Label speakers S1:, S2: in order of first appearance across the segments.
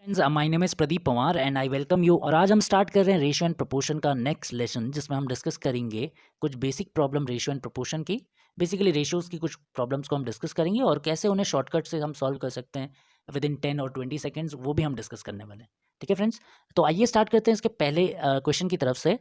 S1: Friends, my name is Pradeep Pawar and I welcome you. और आज हम स्टार्ट कर रहे हैं रेशियो एंड प्रोपोर्शन का नेक्स्ट लेसन, जिसमें हम डिस्कस करेंगे कुछ basic problem ratio and proportion की। बेसिकली रेशियोज की कुछ प्रॉब्लम्स को हम डिस्कस करेंगे और कैसे उन्हें शॉर्टकट से हम सॉल्व कर सकते हैं विद इन 10 और 20 सेकेंड्स, वो भी हम डिस्कस करने वाले हैं। ठीक है फ्रेंड्स, तो आइए स्टार्ट करते हैं इसके पहले क्वेश्चन की तरफ से।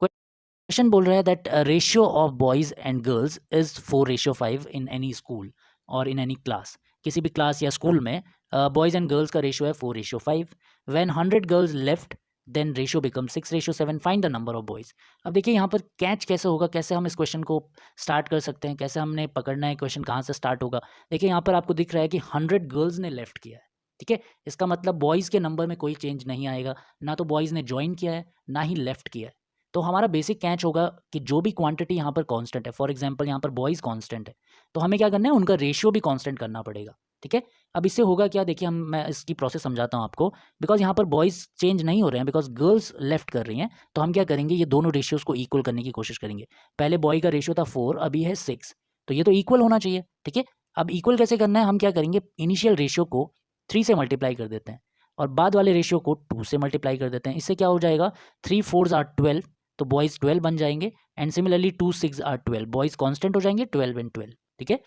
S1: क्वेश्चन बोल रहा है that ratio of boys and girls is 4:5 in any school और इन एनी क्लास। किसी भी क्लास या स्कूल में बॉयज़ एंड गर्ल्स का रेशियो है 4:5। When 100 girls left then ratio become 6:7। Find the number of boys. अब देखिए यहाँ पर कैच कैसे होगा, कैसे हम इस क्वेश्चन को स्टार्ट कर सकते हैं, कैसे हमने पकड़ना है, क्वेश्चन कहाँ से स्टार्ट होगा। देखिए यहाँ पर आपको दिख रहा है कि 100 गर्ल्स ने लेफ्ट किया है। ठीक है, इसका मतलब बॉयज़ के नंबर में कोई चेंज नहीं आएगा, ना तो बॉयज़ ने ज्वाइन किया है ना ही लेफ्ट किया है। तो हमारा बेसिक कैच होगा कि जो भी क्वांटिटी यहाँ पर कांस्टेंट है, फॉर एग्जांपल यहाँ पर बॉयज़ कांस्टेंट है, तो हमें क्या करना है, उनका रेशियो भी कांस्टेंट करना पड़ेगा। ठीक है, अब इससे होगा क्या, देखिए मैं इसकी प्रोसेस समझाता हूँ आपको। बिकॉज यहाँ पर बॉयज़ चेंज नहीं हो रहे हैं, बिकॉज गर्ल्स लेफ्ट कर रही हैं, तो हम क्या करेंगे, ये दोनों रेशियोज़ को इक्वल करने की कोशिश करेंगे। पहले बॉय का रेशियो था 4, अभी है 6, तो ये तो इक्वल होना चाहिए। ठीक है, अब इक्वल कैसे करना है, हम क्या करेंगे, इनिशियल रेशियो को 3 से मल्टीप्लाई कर देते हैं और बाद वाले रेशियो को 2 से मल्टीप्लाई कर देते हैं। इससे क्या हो जाएगा, 3 4s आर 12, तो बॉयज़ 12 बन जाएंगे। And similarly 2 6 are 12, boys constant हो जाएंगे 12 एंड 12। ठीक है,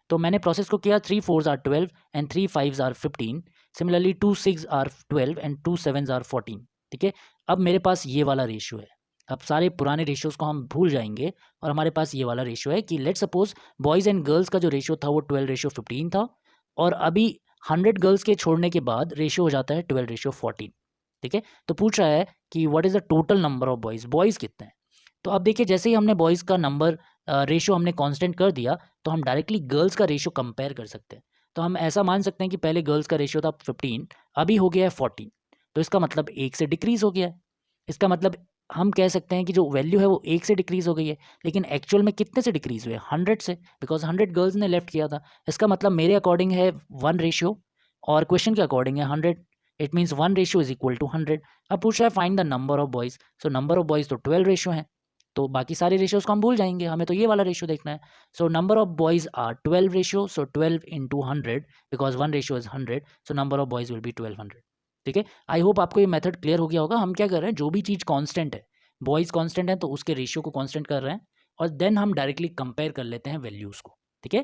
S1: तो मैंने प्रोसेस को किया, 3 4s are 12 and 3 5s are 15। Similarly 2 6 are 12 and 2 7s are 14। ठीक है, अब मेरे पास ये वाला रेशियो है। अब सारे पुराने रेशियोज़ को हम भूल जाएंगे और हमारे पास ये वाला रेशियो है कि let suppose boys and girls का जो रेशियो था वो 12:15 था, और अभी 100 गर्ल्स के छोड़ने के बाद रेशियो हो जाता है 12:14। ठीक है, तो पूछ रहा है कि what is the total number of boys, boys कितने हैं। तो अब देखिए, जैसे ही हमने बॉयज़ का नंबर रेशियो हमने कांस्टेंट कर दिया, तो हम डायरेक्टली गर्ल्स का रेशियो कंपेयर कर सकते हैं। तो हम ऐसा मान सकते हैं कि पहले गर्ल्स का रेशियो था 15, अभी हो गया है 14, तो इसका मतलब 1 से डिक्रीज़ हो गया है। इसका मतलब हम कह सकते हैं कि जो वैल्यू है वो 1 से डिक्रीज़ हो गई है, लेकिन एक्चुअल में कितने से डिक्रीज़ हुए, 100 से, बिकॉज़ 100 गर्ल्स ने लेफ्ट किया था। इसका मतलब मेरे अकॉर्डिंग है 1 रेशियो और क्वेश्चन के अकॉर्डिंग है 100। It means 1 ratio is equal to 100। अब पूछ रहा है find the number of boys. So number of boys तो 12 रेशियो है, तो बाकी सारे रेशियोज़ को हम भूल जाएँगे, हमें तो ये वाला रेशियो देखना है। So number of boys are 12 ratio, so 12 into 100, because 1 ratio is 100, so number of boys will be 1200। ठीक है, आई होप आपको ये मेथड क्लियर हो गया होगा। हम क्या कर रहे हैं, जो भी चीज़ कांस्टेंट है, बॉयज़ कांस्टेंट है तो उसके रेशियो को कांस्टेंट कर रहे हैं और देन हम डायरेक्टली कंपेयर कर लेते हैं वैल्यूज़ को। ठीक है,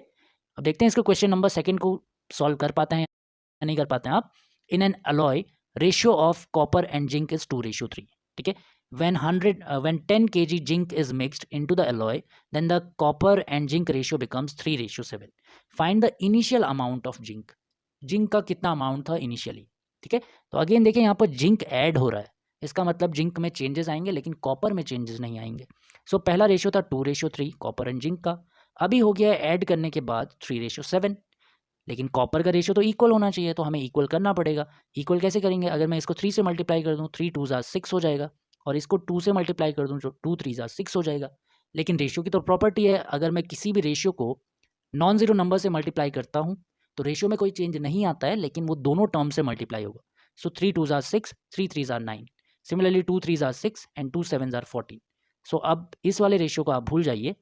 S1: अब देखते हैं इसको क्वेश्चन नंबर सेकंड को सॉल्व कर पाते हैं या नहीं कर पाते हैं आप। In an alloy ratio of copper and zinc is 2:3। ठीक है, when 10 kg zinc is mixed into the alloy, then the copper and zinc ratio becomes 3:7। find the initial amount of zinc। Zinc का कितना amount था initially. ठीक है, तो again देखिए यहाँ पर जिंक ऐड हो रहा है, इसका मतलब जिंक में चेंजेस आएंगे लेकिन कॉपर में चेंजेस नहीं आएंगे। सो पहला रेशियो था 2:3 कॉपर एंड जिंक का, अभी हो गया है ऐड करने के बाद 3:7। लेकिन कॉपर का रेशियो तो इक्वल होना चाहिए, तो हमें इक्वल करना पड़ेगा। इक्वल कैसे करेंगे, अगर मैं इसको 3 से मल्टीप्लाई कर दूँ, 3 2s 6 हो जाएगा, और इसको 2 से मल्टीप्लाई कर दूँ, जो 2 3s 6 हो जाएगा। लेकिन रेशियो की तो प्रॉपर्टी है, अगर मैं किसी भी रेशियो को नॉन ज़ीरो नंबर से मल्टीप्लाई करता हूँ तो रेशियो में कोई चेंज नहीं आता है, लेकिन वो दोनों टर्म से मल्टीप्लाई होगा। सो 3 2s 6, 3 3s 9, similarly 2 3s 6 and 2 7s 14। सो अब इस वाले रेशियो को आप भूल जाइए।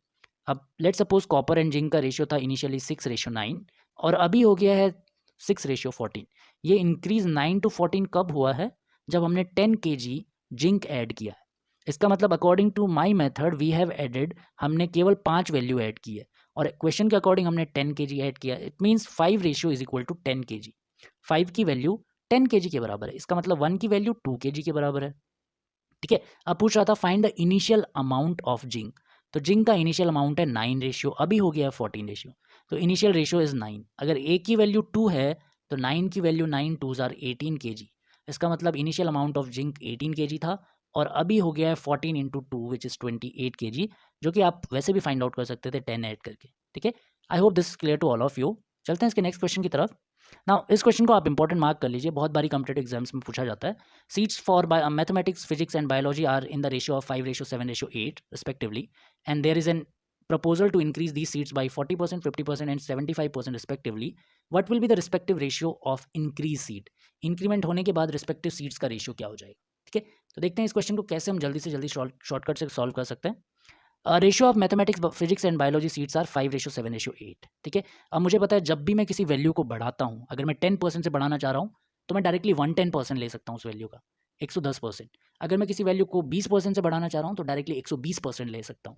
S1: अब let suppose copper and zinc का रेशियो था इनिशियली 6:9 और अभी हो गया है 6:14। ये इंक्रीज 9 to 14 कब हुआ है, जब हमने 10 kg जिंक ऐड किया है। इसका मतलब according to my method we have added, हमने केवल 5 वैल्यू ऐड की है और क्वेश्चन के अकॉर्डिंग हमने 10 kg ऐड किया। It means 5 ratio is equal to 10 kg। 5 की वैल्यू 10 kg के बराबर है, इसका मतलब 1 की वैल्यू 2 kg के बराबर है। ठीक है, अब पूछ रहा था find the initial amount of zinc. तो जिंक का इनिशियल अमाउंट है 9 रेशियो, अभी हो गया है 14 रेशियो, तो इनिशियल रेशियो इज 9। अगर ए की वैल्यू 2 है तो 9 की वैल्यू 9 2s आर 18 kg। इसका मतलब initial amount of zinc 18 kg था और अभी हो गया है 14 इंटू 2 विच इज़ 28 kg, जो कि आप वैसे भी फाइंड आउट कर सकते थे 10 ऐड करके। ठीक है, I hope this is clear to all of you. चलते हैं इसके नेक्स्ट क्वेश्चन की तरफ। नाउ इस क्वेश्चन को आप इंपॉर्टेंट मार्क कर लीजिए, बहुत बारी कॉम्पिटेटिव एग्जाम्स में पूछा जाता है। Seats for mathematics, physics and biology are in the ratio of 5:7:8 respectively, and there is an proposal to increase these seats by 40%, 50% and 75% respectively. What will be the respective ratio of increase seat? Increment होने के बाद respective seats का ratio क्या हो जाएगा। ठीक है, तो देखते हैं इस क्वेश्चन को कैसे हम जल्दी से जल्दी शॉर्टकट से सॉल्व कर सकते हैं। Ratio of mathematics, physics and biology seats are 5:7:8। ठीक है, अब मुझे पता है जब भी मैं किसी वैल्यू को बढ़ाता हूँ, अगर मैं 10% से बढ़ाना चाह रहा हूँ तो मैं डायरेक्टली 110% ले सकता हूँ उस वैल्यू का, 110%। अगर मैं किसी वैल्यू को 20% से बढ़ाना चाह रहा हूँ तो डायरेक्टली 120% ले सकता हूँ।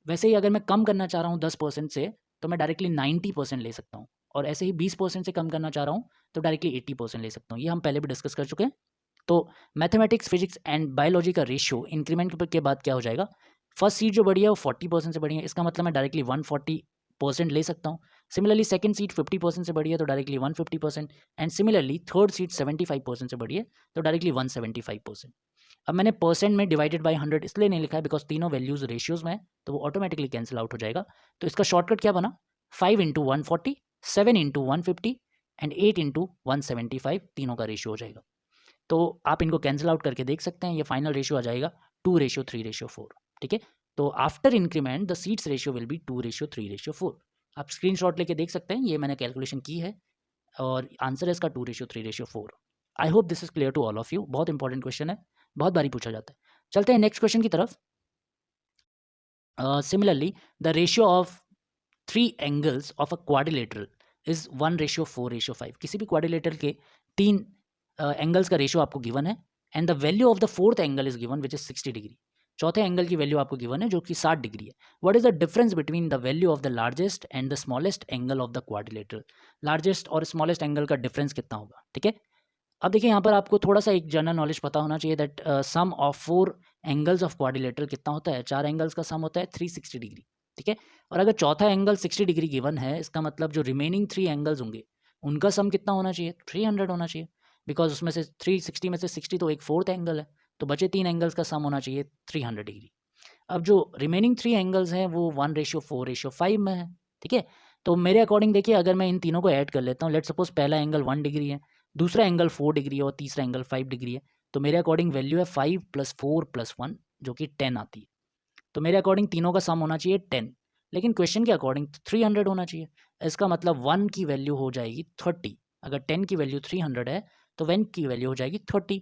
S1: वैसे ही अगर मैं कम करना चाह रहा हूँ 10% से तो मैं डायरेक्टली 90% ले सकता हूँ, और ऐसे ही 20% से कम करना चाह रहा हूँ तो डायरेक्टली 80% ले सकता हूँ। ये हम पहले भी डिस्कस कर चुके हैं। तो मैथमेटिक्स, फिजिक्स एंड बायोलॉजी का रेशियो इंक्रीमेंट के बाद क्या हो जाएगा, फर्स्ट सीट जो बढ़ी है वो 40% से बढ़ी है, इसका मतलब मैं डायरेक्टली 140% ले सकता हूँ। सिमिलरली सेकंड सीट 50% से बढ़ी है तो directly 150%, and similarly third seat 75% से बढ़ी है तो डायरेक्टली 175%। अब मैंने परसेंट में डिवाइडेड बाय 100 इसलिए नहीं लिखा है बिकॉज तीनों वैल्यूज रेशियोज में है तो वो ऑटोमेटिकली कैंसिल आउट हो जाएगा। तो इसका शॉर्टकट क्या बना, 5 इंटू 140, 7 इंटू 150 एंड 8 इंटू 175 तीनों का रेशियो हो जाएगा। तो आप इनको कैंसिल आउट करके देख सकते हैं, ये फाइनल रेशियो आ जाएगा 2:3:4। ठीक है, तो after increment the seats ratio will be 2:3:4। आप स्क्रीनशॉट लेके देख सकते हैं, ये मैंने कैलकुलेशन की है और आंसर है इसका 2:3:4। I hope this is clear to all of you. बहुत इंपॉर्टेंट क्वेश्चन है, बहुत बारी पूछा जाता है। चलते हैं नेक्स्ट क्वेश्चन की तरफ। Similarly the ratio of 3 angles of a quadrilateral is 1:4:5। किसी भी क्वाड्रिलेटरल के 3 एंगल्स का रेशियो आपको गिवन है, and the value of the fourth angle is given which is 60 degree. चौथे एंगल की वैल्यू आपको गिवन है जो कि 60 डिग्री है। What is the difference between the value of the largest and the smallest angle of the quadrilateral. Largest और smallest angle का difference कितना होगा। ठीक है, अब देखिए यहाँ पर आपको थोड़ा सा एक जनरल नॉलेज पता होना चाहिए that sum of 4 angles of quadrilateral कितना होता है, 4 एंगल्स का सम होता है 360 डिग्री। ठीक है, और अगर चौथा एंगल 60 डिग्री गिवन है, इसका मतलब जो रिमेनिंग 3 एंगल्स होंगे उनका सम कितना होना चाहिए, 300 होना चाहिए, बिकॉज उसमें से 360 में से 60 तो एक फोर्थ एंगल है, तो बचे 3 एंगल्स का सम होना चाहिए 300 डिग्री। अब जो रिमेनिंग 3 एंगल्स हैं वो 1:4:5 में है। ठीक है, तो मेरे अकॉर्डिंग देखिए अगर मैं इन तीनों को ऐड कर लेता हूँ, लेट सपोज पहला एंगल 1 डिग्री है, दूसरा एंगल 4 डिग्री है और तीसरा एंगल 5 डिग्री है, तो मेरे अकॉर्डिंग वैल्यू है 5 + 4 + 1 जो कि 10 आती है। तो मेरे अकॉर्डिंग तीनों का सम होना चाहिए 10, लेकिन क्वेश्चन के अकॉर्डिंग 300 होना चाहिए। इसका मतलब 1 की वैल्यू हो जाएगी 30। अगर 10 की वैल्यू 300 है तो 1 की वैल्यू हो जाएगी 30।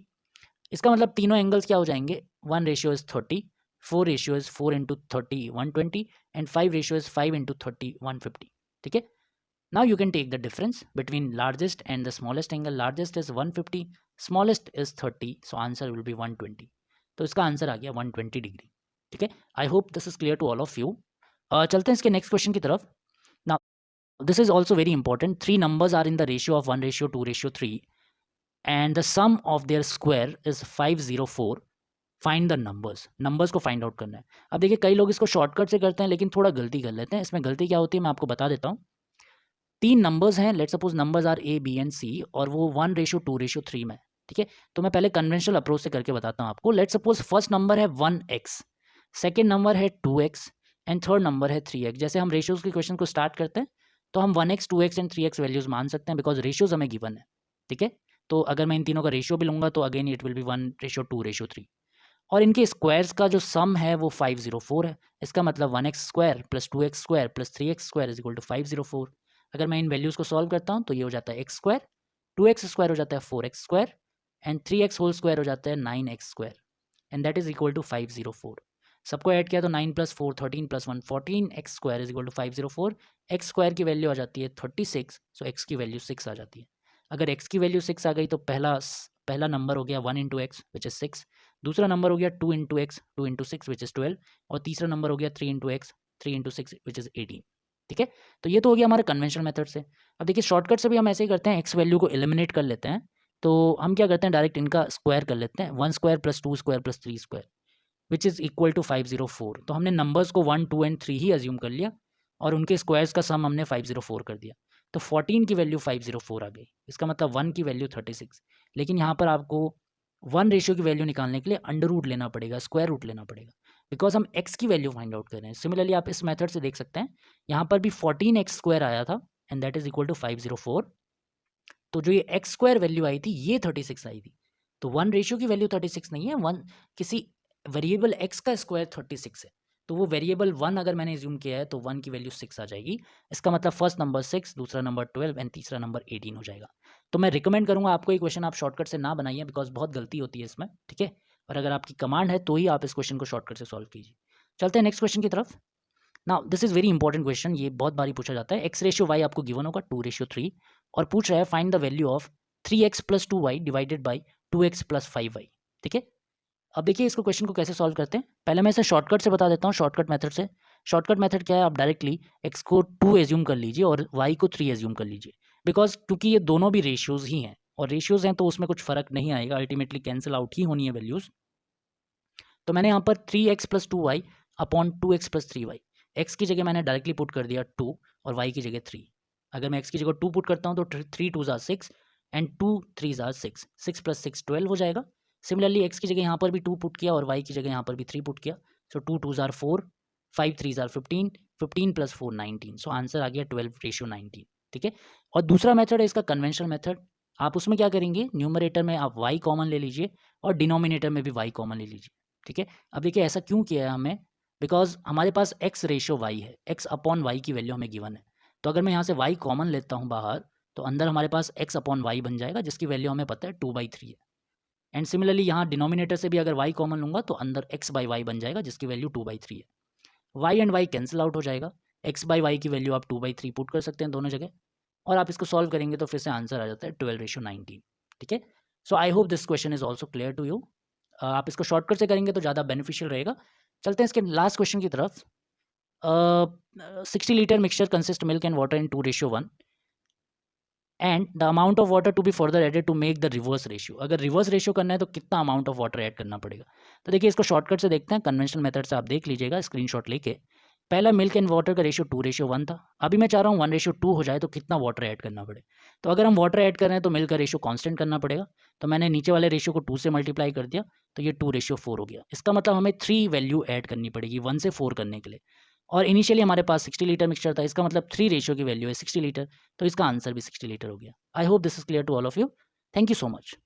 S1: इसका मतलब तीनों एंगल्स क्या हो जाएंगे, 1:30, 4:4 इंटू 30 120 एंड 5:5 इंटू 30 150। ठीक है, now you can take the difference between largest and the smallest angle. Largest is 150, smallest is 30, so answer will be 120। तो इसका आंसर आ गया 120 डिग्री। ठीक है, I hope this is clear to all of you. चलते हैं इसके next question की तरफ। Now this is also very important. 3 numbers are in the ratio of 1:2:3 and the sum of their square is 504। Find the numbers को find out करना है। अब देखिए कई लोग इसको शॉर्टकट से करते हैं लेकिन थोड़ा गलती कर लेते हैं। इसमें गलती क्या होती है मैं आपको बता देता हूँ। 3 नंबर्स हैं, let suppose numbers are A, B and C और वो 1:2:3 में है। ठीक है, तो मैं पहले कन्वेंशनल अप्रोच से करके बताता हूँ आपको। लेट सपोज फर्स्ट नंबर है 1x, सेकेंड नंबर है 2x एंड थर्ड नंबर है 3x। जैसे हम रेशियोज के क्वेश्चन को स्टार्ट करते हैं तो हम 1x, 2x and 3x values मान सकते हैं बिकॉज रेशियोज हमें गिवन है। ठीक है, तो अगर मैं इन तीनों का रेशियो भी लूंगा तो अगेन इट विल बी 1:2:3 और इनके स्क्वायर्स का जो सम है वो 504 है। इसका मतलब 1x² + 2x² + 3x² = 504। अगर मैं इन वैल्यूज़ को सॉल्व करता हूँ तो ये हो जाता है x², 2x² हो जाता है 4x² एंड 3x² हो जाता है 9x² and that is equal to 504। सबको ऐड किया तो 9 + 4 13 + 1 14, x² = 504। x² की वैल्यू आ जाती है 36, सो x की वैल्यू 6 आ जाती है। अगर x की वैल्यू 6 आ गई तो पहला नंबर हो गया 1 × x विच इज 6, दूसरा नंबर हो गया 2 × x 2 × 6 विच इज़ 12 और तीसरा नंबर हो गया 3 × x 3 × 6 विच इज़ 18। ठीक है, तो ये तो हो गया हमारे कन्वेंशनल मेथड से। अब देखिए शॉर्टकट से भी हम ऐसे ही करते हैं, x वैल्यू को एलिमिनेट कर लेते हैं। तो हम क्या करते हैं डायरेक्ट इनका स्क्वायर कर लेते हैं, 1² + 2² + 3² विच इज़ इक्वल टू 504। तो हमने नंबर्स को 1 2 एंड 3 ही अज्यूम कर लिया और उनके स्क्वायर्स का सम हमने 504 कर दिया। तो 14 की वैल्यू 504 आ गई। इसका मतलब 1 की वैल्यू 36, लेकिन यहाँ पर आपको 1 रेशियो की वैल्यू निकालने के लिए अंडर रूट लेना पड़ेगा, स्क्वायर रूट लेना पड़ेगा, बिकॉज हम x की वैल्यू फाइंड आउट कर रहे हैं। सिमिलरली आप इस मेथड से देख सकते हैं, यहाँ पर भी 14x² आया था and that is equal to 504। तो जो ये x² वैल्यू आई थी ये 36 आई थी। तो 1 रेशियो की वैल्यू 36 नहीं है, 1 किसी वेरिएबल x का स्क्वायर 36 है। तो वो वेरिएबल 1 अगर मैंने एज्यूम किया है तो 1 की वैल्यू 6 आ जाएगी। इसका मतलब फर्स्ट नंबर 6, दूसरा नंबर 12 एंड तीसरा नंबर 18 हो जाएगा। तो मैं रिकमेंड करूंगा आपको ये क्वेश्चन आप शॉर्टकट से ना बनाइए बिकॉज बहुत गलती होती है इसमें। ठीक है, और अगर आपकी कमांड है तो ही आप इस क्वेश्चन को शॉर्टकट से सॉल्व कीजिए। चलते हैं नेक्स्ट क्वेश्चन की तरफ। Now this is very important question, ये बहुत बारी पूछा जाता है। x रेशियो y आपको गिवन होगा 2:3 और पूछ रहा है find the value of 3x + 2y divided by 2x + 5y। ठीक है, अब देखिए इसको क्वेश्चन को कैसे सॉल्व करते हैं। पहले मैं इसे शॉर्टकट से बता देता हूँ, शॉर्टकट मेथड से। शॉर्टकट मेथड क्या है, आप डायरेक्टली x को 2 एज्यूम कर लीजिए और y को 3 एज्यूम कर लीजिए, बिकॉज क्योंकि ये दोनों भी रेशियोज ही हैं और रेशियोज हैं तो उसमें कुछ फर्क नहीं आएगा, अल्टीमेटली कैंसिल आउट ही होनी है वैल्यूज। तो मैंने यहाँ पर 3x + 2y upon 2x + 3y, x की जगह मैंने डायरेक्टली पुट कर दिया 2 और y की जगह 3। अगर मैं x की जगह 2 पुट करता हूँ तो 3 2 ज़ा 6 एंड 2 3 ज़ा 6, 6 + 6 12 हो जाएगा। सिमिलरली x की जगह यहाँ पर भी 2 पुट किया और y की जगह यहाँ पर भी 3 पुट किया। सो 2 2 ज़ा 4, 5 3 ज़ा 15, 15 + 4 19। सो आंसर आ गया 12:19। ठीक है, और दूसरा मेथड है इसका कन्वेंशनल मेथड। आप उसमें क्या करेंगे, न्यूमरेटर में आप y कॉमन ले लीजिए और डिनोमिनेटर में भी y कॉमन ले लीजिए। ठीक है, अब देखिए ऐसा क्यों किया है हमने, बिकॉज हमारे पास x रेशियो y है, x अपॉन वाई की वैल्यू हमें गिवन है। तो अगर मैं यहाँ से y कॉमन लेता हूँ बाहर तो अंदर हमारे पास x अपॉन वाई बन जाएगा जिसकी वैल्यू हमें पता है 2/3 है। एंड सिमिलरली यहाँ डिनोमिनेटर से भी अगर y कॉमन लूँगा तो अंदर x/y बन जाएगा जिसकी वैल्यू 2/3 है। y and y cancel out हो जाएगा, x/y की वैल्यू आप 2/3 पुट कर सकते हैं दोनों जगह, और आप इसको सॉल्व करेंगे तो फिर से आंसर आ जाता है 12:19। ठीक है, so I hope this question is also clear to you. आप इसको शॉर्टकट से करेंगे तो ज़्यादा बेनिफिशियल रहेगा। चलते हैं इसके लास्ट क्वेश्चन की तरफ। 60 litre mixture consist milk and water in 2:1 and the amount of water to be further added to make the reverse ratio. अगर रिवर्स रेशियो करना है तो कितना अमाउंट ऑफ वाटर ऐड करना पड़ेगा। तो देखिए इसको शॉर्टकट से देखते हैं, कन्वेंशनल मेथड से आप देख लीजिएगा स्क्रीनशॉट लेके। पहला मिल्क एंड वाटर का रेशियो 2:1 था, अभी मैं चाह रहा हूँ 1:2 हो जाए तो कितना वाटर ऐड करना पड़े। तो अगर हम वाटर ऐड कर रहे हैं तो मिल्क का रेशियो कांस्टेंट करना पड़ेगा, तो मैंने नीचे वाले रेशियो को 2 से मल्टीप्लाई कर दिया तो ये 2:4 हो गया। इसका मतलब हमें 3 वैल्यू ऐड करनी पड़ेगी 1 से 4 करने के लिए, और इनिशियली हमारे पास 60 लीटर मिक्सचर था, इसका मतलब 3 रेशियो की वैल्यू है 60 लीटर, तो इसका आंसर भी 60 लीटर हो गया। I hope this is clear to all of you. Thank you so much.